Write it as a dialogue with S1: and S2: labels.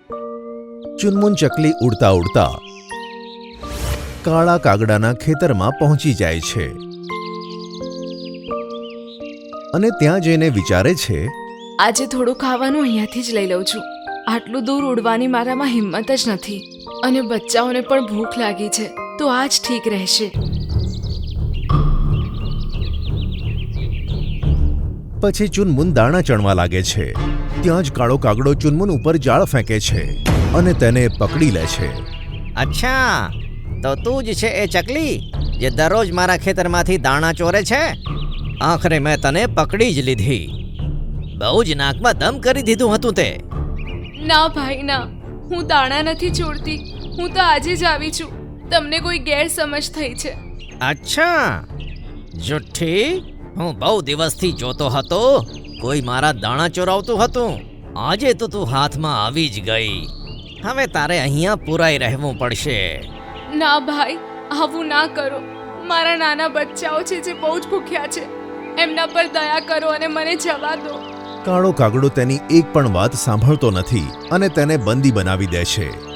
S1: ચુનમુન ચકલી ઉડતા ઉડતા કાળા કાગડાના ખેતરમાં પહોંચી જાય છે અને ત્યાં જઈને વિચારે છે,
S2: આજે થોડું ખાવાનું અહીંયાથી જ લઈ લઉં છું. આટલું દૂર ઉડવાની મારામાં હિંમત જ નથી અને બચ્ચાઓને પણ ભૂખ લાગી છે, તો આ જ ઠીક રહેશે.
S1: પછી ચુનમુન દાણા ચણવા લાગે છે. ત્યાં જ કાળો કાગડો ચુનમુન ઉપર જાળ ફેંકે છે અને તેને પકડી લે છે.
S3: અચ્છા, તો તું જ છે એ ચકલી જે દરરોજ મારા ખેતરમાંથી દાણા ચોરે છે? આખરે મેં તને પકડી જ લીધી. બહુ જ નાકમાં દમ કરી દીધું હતું તે.
S2: ના ભાઈ ના, હું દાણા નથી છોડતી. હું તો આજે જ આવી છું. તમને કોઈ ગેરસમજ થઈ છે.
S3: અચ્છા, જુઠ્ઠી! હું બહુ દિવસથી જોતો હતો કોઈ મારા દાણા ચોરાવતું હતું. આજે તો તું હાથમાં આવી જ ગઈ. હવે તારે અહીંયા પુરાઈ રહેવું પડશે.
S2: ના ભાઈ, આવું ના કરો. મારા નાના બચ્ચાઓ છે જે બહુ જ ભૂખ્યા છે. એમના પર દયા કરો અને મને જવા દો.
S1: કાળો કાગડો તેની એક પણ વાત સાંભળતો નથી અને તેને બંદી બનાવી દે છે.